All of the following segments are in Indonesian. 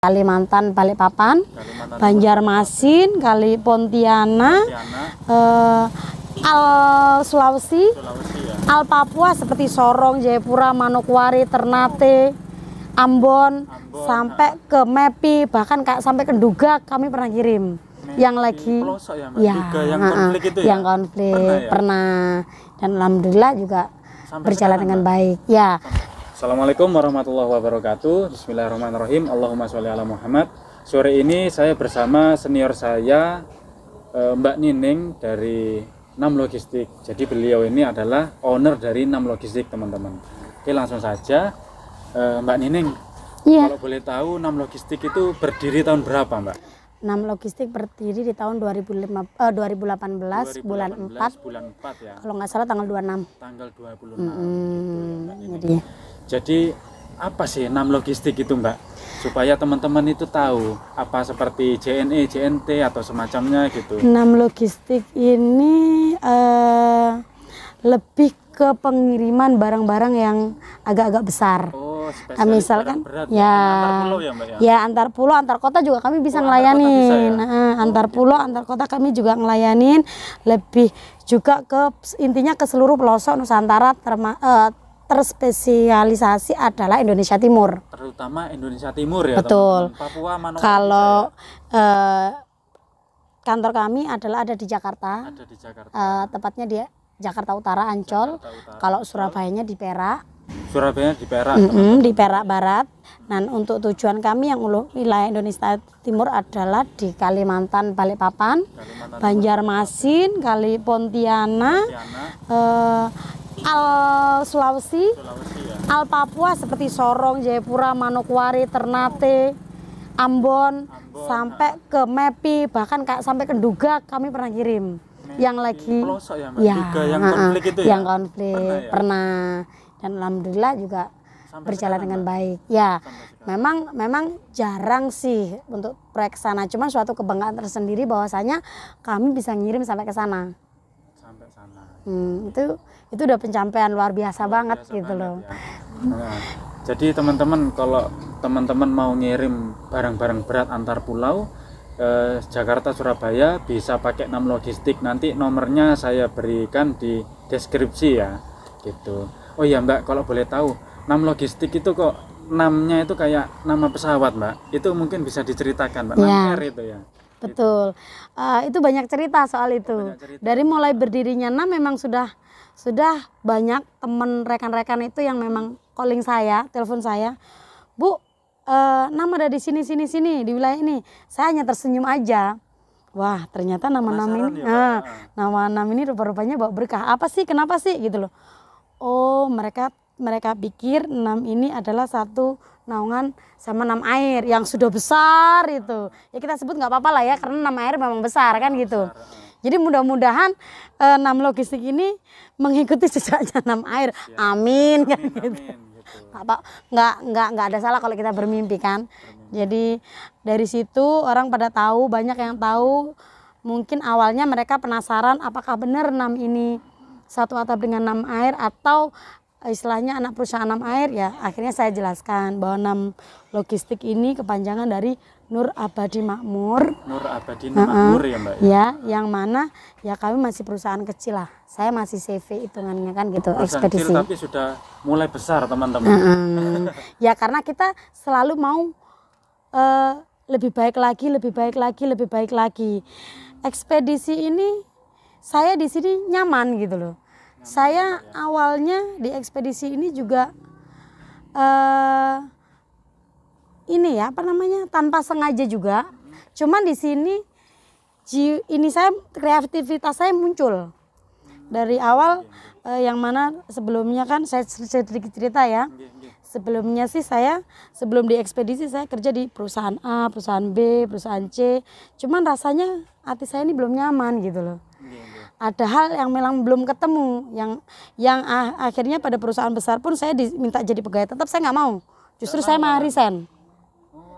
Kalimantan, Balikpapan, Banjarmasin, Kali Pontianak, Al Sulawesi, Al Papua seperti Sorong, Jayapura, Manokwari, Ternate, Ambon, sampai ke Mepi, bahkan sampai ke Nduga kami pernah kirim. Yang lagi yang konflik itu ya? Yang konflik pernah. Dan alhamdulillah juga berjalan dengan baik. Ya. Assalamualaikum warahmatullahi wabarakatuh. Bismillahirrahmanirrahim. Allahumma sholli ala Muhammad. Sore ini saya bersama senior saya, Mbak Nining dari Nam Logistik. Jadi beliau ini adalah owner dari Nam Logistik, teman-teman. Oke, langsung saja. Mbak Nining, kalau boleh tahu Nam Logistik itu berdiri tahun berapa, Mbak? Nam Logistik berdiri di tahun 2018 bulan 4 ya. Kalau nggak salah tanggal 26. Tanggal 26. Jadi apa sih Nam Logistik itu, Mbak? Supaya teman-teman itu tahu apa seperti JNE, JNT atau semacamnya gitu. Nam Logistik ini lebih ke pengiriman barang-barang yang agak-agak besar. Misalkan berat, ya, antar pulau ya, Mbak, ya antar pulau, antar kota juga kami bisa ngelayanin. Antar pulau, antar kota kami juga ngelayanin. Lebih juga ke intinya ke seluruh pelosok Nusantara, terspesialisasi adalah Indonesia Timur. Terutama Indonesia Timur ya. Betul. Papua, Manokwari. Kalau kantor kami ada di Jakarta. Ada di Jakarta. Tepatnya di Jakarta Utara, Ancol. Kalau Surabayanya di Perak. Surabaya di Perak. Di Perak Barat. Dan untuk tujuan kami yang wilayah Indonesia Timur adalah di Kalimantan, Balikpapan, Banjarmasin, Kali Pontianak, Al Sulawesi, Al Papua seperti Sorong, Jayapura, Manokwari, Ternate, Ambon, sampai ke Mepi, bahkan sampai ke Nduga kami pernah kirim. Yang lagi yang konflik itu ya? Yang konflik pernah. Dan alhamdulillah juga berjalan dengan baik. Ya, memang jarang sih untuk proyek sana. Cuma suatu kebanggaan tersendiri bahwasanya kami bisa ngirim sampai ke sana. Sampai sana. Itu udah pencapaian luar biasa banget gitu loh. Ya. Nah, jadi teman-teman, kalau teman-teman mau ngirim barang-barang berat antar pulau Jakarta Surabaya bisa pakai Nam Logistik. Nanti nomornya saya berikan di deskripsi ya, gitu. Oh iya, Mbak, kalau boleh tahu Nam Logistik itu kok namanya itu kayak nama pesawat, Mbak? Itu mungkin bisa diceritakan, Mbak. Nam Air itu ya. Betul. Itu banyak cerita soal itu. Dari mulai berdirinya Nam memang sudah banyak teman rekan-rekan itu yang memang calling saya, telepon saya, Bu, Nam ada di sini di wilayah ini. Saya hanya tersenyum aja. Wah, ternyata nama Nam ini, nama Nam ini rupa-rupanya bawa berkah. Apa sih? Kenapa sih? Gitu loh. Oh, mereka pikir Nam ini adalah satu naungan sama Nam Air yang sudah besar itu. Ya kita sebut nggak apa-apa lah ya, karena Nam Air memang besar kan gitu. Jadi mudah-mudahan Nam Logistik ini mengikuti jejaknya Nam Air. Amin kan gitu. Nggak ada salah kalau kita bermimpi kan. Jadi dari situ orang pada tahu, banyak yang tahu. Mungkin awalnya mereka penasaran apakah benar Nam ini satu atap dengan Nam Air atau istilahnya anak perusahaan Nam Air. Ya akhirnya saya jelaskan bahwa Nam Logistik ini kepanjangan dari Nur Abadi Makmur. Nur Abadi Makmur ya, Mbak? Ya, yang mana ya kami masih perusahaan kecil lah. Saya masih CV hitungannya kan gitu, perusahaan ekspedisi. Kecil, tapi sudah mulai besar, teman-teman. Ya karena kita selalu mau lebih baik lagi. Ekspedisi ini saya di sini nyaman gitu loh. Saya awalnya di ekspedisi ini juga tanpa sengaja juga. Cuman di sini kreativitas saya muncul dari awal. Yang mana sebelumnya kan saya sedikit cerita ya. Sebelumnya sih saya sebelum di ekspedisi saya kerja di perusahaan A, perusahaan B, perusahaan C. Cuman rasanya hati saya ini belum nyaman gitu loh. Ada hal yang memang belum ketemu, yang akhirnya pada perusahaan besar pun saya diminta jadi pegawai tetap, saya nggak mau. Justru saya malah resign.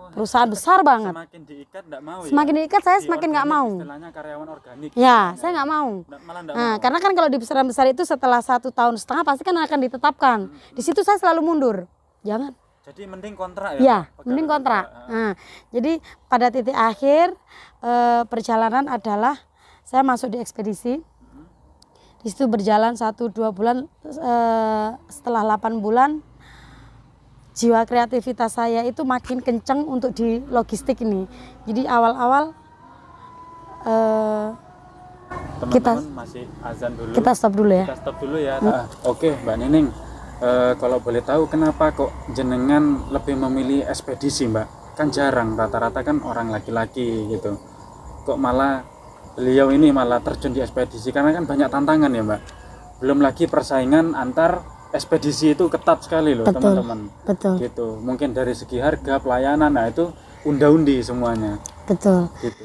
Perusahaan besar banget. Semakin diikat nggak mau. Semakin diikat saya semakin nggak mau. Istilahnya karyawan organik. Ya, saya nggak mau. Malah nggak mau. Karena kan kalau di perusahaan besar itu setelah 1,5 tahun pasti kan akan ditetapkan. Di situ saya selalu mundur. Jangan Jadi mending kontrak ya? Ya, mending kontrak. Nah, jadi pada titik akhir perjalanan adalah saya masuk di ekspedisi. Di situ berjalan 1-2 bulan, setelah 8 bulan jiwa kreativitas saya itu makin kenceng untuk di logistik ini. Jadi awal-awal Teman-teman masih azan dulu. kita stop dulu ya. Kita stop dulu ya. Oke, Mbak Nining. Kalau boleh tahu kenapa kok jenengan lebih memilih ekspedisi, Mbak? Kan jarang, rata-rata kan orang laki-laki gitu. Kok malah beliau ini malah terjun di ekspedisi, karena kan banyak tantangan ya, Mbak. Belum lagi persaingan antar ekspedisi itu ketat sekali loh, teman-teman. Betul. Gitu. Mungkin dari segi harga, pelayanan, nah itu unda-undi semuanya. Betul. Gitu.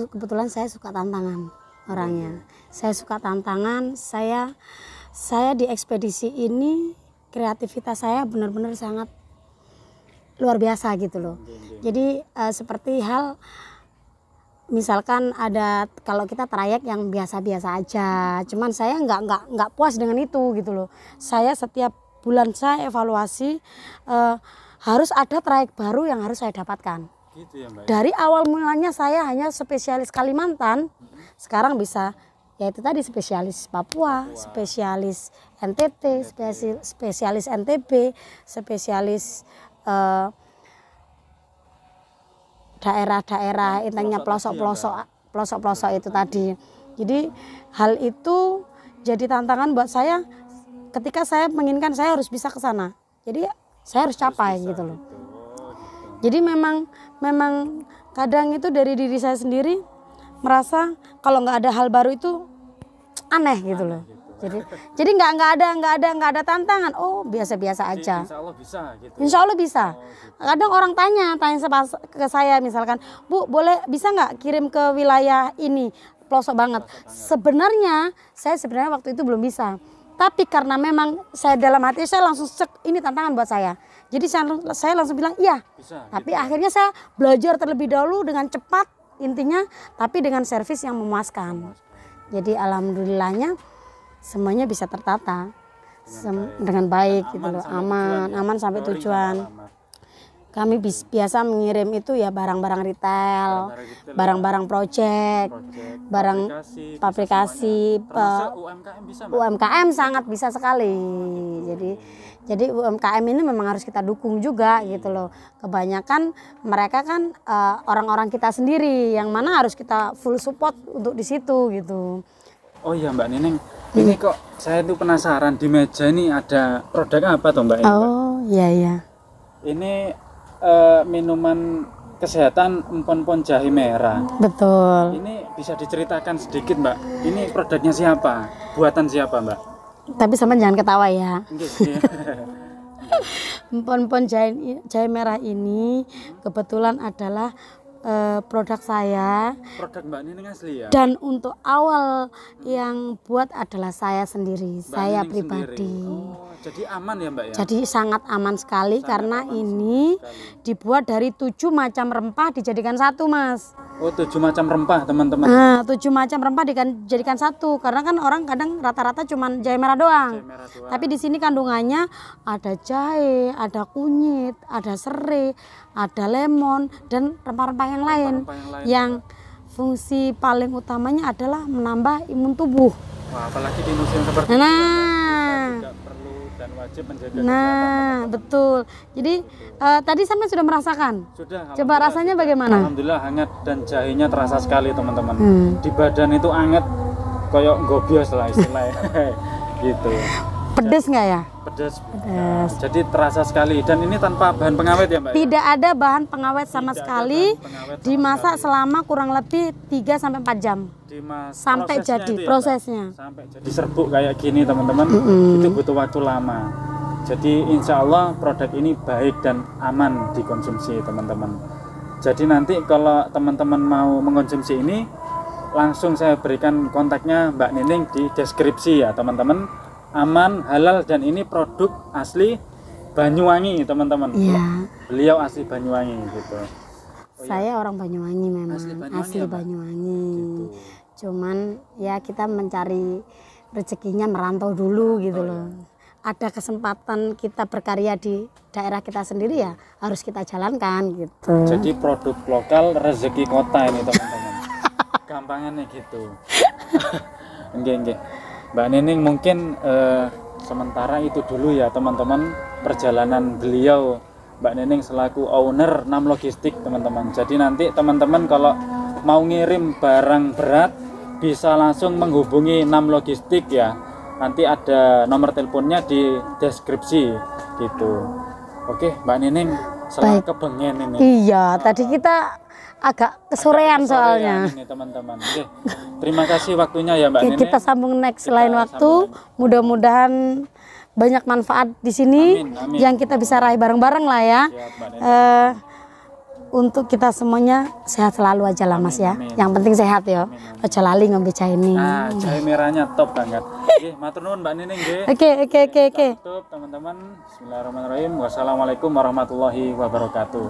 Kebetulan saya suka tantangan orangnya. Saya suka tantangan. Saya di ekspedisi ini kreativitas saya benar-benar sangat luar biasa gitu loh. Jadi seperti hal misalkan ada, kalau kita trayek yang biasa-biasa aja, cuman saya nggak puas dengan itu gitu loh. Saya setiap bulan saya evaluasi, harus ada trayek baru yang harus saya dapatkan. Gitu ya, Mbak. Dari awal mulanya saya hanya spesialis Kalimantan, sekarang bisa yaitu tadi spesialis Papua, spesialis NTT, spesialis NTB, spesialis daerah-daerah intinya pelosok-pelosok itu tadi. Jadi hal itu jadi tantangan buat saya ketika saya menginginkan saya harus bisa ke sana. Jadi saya harus capai gitu loh. Jadi memang kadang itu dari diri saya sendiri merasa kalau nggak ada hal baru itu aneh gitu loh. Jadi nggak ada tantangan. Oh biasa-biasa aja. Insya Allah bisa gitu. Insya Allah bisa. Kadang orang tanya ke saya misalkan, Bu bisa nggak kirim ke wilayah ini pelosok banget. Sebenarnya waktu itu belum bisa. Tapi karena memang saya dalam hati saya langsung cek ini tantangan buat saya. Jadi saya langsung bilang iya. Bisa, tapi akhirnya saya belajar terlebih dahulu dengan cepat intinya, tapi dengan servis yang memuaskan. Jadi alhamdulillahnya semuanya bisa tertata dengan baik gitu loh, aman sampai tujuan. Kami biasa mengirim itu ya barang-barang retail, barang-barang project, barang pabrikasi, UMKM sangat bisa sekali. Jadi UMKM ini memang harus kita dukung juga gitu loh. Kebanyakan mereka kan orang-orang kita sendiri yang mana harus kita full support untuk di situ gitu. Oh iya Mbak Nining, ini kok saya tuh penasaran, di meja ini ada produk apa tuh Mbak? Oh iya. Ini minuman kesehatan empon-empon jahe merah. Betul. Ini bisa diceritakan sedikit Mbak, ini produknya siapa? Buatan siapa Mbak? Tapi sama jangan ketawa ya. Empon-empon jahe merah ini kebetulan adalah produk saya. Produk Mbak Nining asli ya? Dan untuk awal yang buat adalah saya sendiri, Mbak saya Nining pribadi. Sendiri. Oh, jadi aman ya Mbak ya? Jadi sangat aman sekali karena ini dibuat dari 7 macam rempah dijadikan satu Mas. Oh 7 macam rempah teman-teman. Nah 7 macam rempah dijadikan satu karena kan orang kadang rata-rata cuma jahe merah doang. Tapi di sini kandungannya ada jahe, ada kunyit, ada serai, ada lemon dan rempah-rempah yang lain. Yang fungsi paling utamanya adalah menambah imun tubuh. Wah, apalagi di musim seperti ini juga perlu dan wajib menjaga kesehatan. Betul. Jadi tadi sampai sudah merasakan. Sudah. Coba rasanya bagaimana? Alhamdulillah hangat dan jahenya terasa sekali teman-teman. Di badan itu hangat, koyok gobios lah istilahnya. Gitu. Pedes nggak ya? Pedas. Jadi terasa sekali dan ini tanpa bahan pengawet ya Mbak? Tidak ada bahan pengawet sama sekali. Dimasak selama kurang lebih 3-4 jam. Sampai jadi prosesnya. Sampai jadi serbuk kayak gini teman-teman. Itu butuh waktu lama. Jadi insya Allah produk ini baik dan aman dikonsumsi teman-teman. Jadi nanti kalau teman-teman mau mengkonsumsi ini, langsung saya berikan kontaknya Mbak Nining di deskripsi ya teman-teman. Aman, halal dan ini produk asli Banyuwangi teman-teman. Iya. Beliau asli Banyuwangi gitu. Saya orang Banyuwangi memang, asli Banyuwangi. Gitu. Cuman ya kita mencari rezekinya merantau dulu gitu loh. ada kesempatan kita berkarya di daerah kita sendiri ya harus kita jalankan gitu. Jadi produk lokal rezeki kota ini teman-teman. Gampangannya gitu. Nggih. Mbak Nining mungkin sementara itu dulu ya teman-teman perjalanan beliau Mbak Nining selaku owner Nam Logistik teman-teman. Jadi nanti teman-teman kalau mau ngirim barang berat bisa langsung menghubungi Nam Logistik ya. Nanti ada nomor teleponnya di deskripsi gitu. Oke Mbak Nining, selamat kebengen ini. Iya, tadi kita agak kesorean soalnya. Ini teman-teman. Oke, terima kasih waktunya ya Mbak Oke, Nining. kita sambung next lain waktu. Mudah-mudahan banyak manfaat di sini Amin. yang kita bisa raih bareng-bareng lah ya. Siap, Mbak Nining. Untuk kita semuanya sehat selalu aja lah Mas ya. amin. Yang penting sehat ya. Ojo lali ngombe jahe ini. Nah, jahe merahnya top banget. Oke, matur nuwun Mbak Nining nggih. Oke. Tutup teman-teman. Bismillahirrahmanirrahim. Wassalamualaikum warahmatullahi wabarakatuh.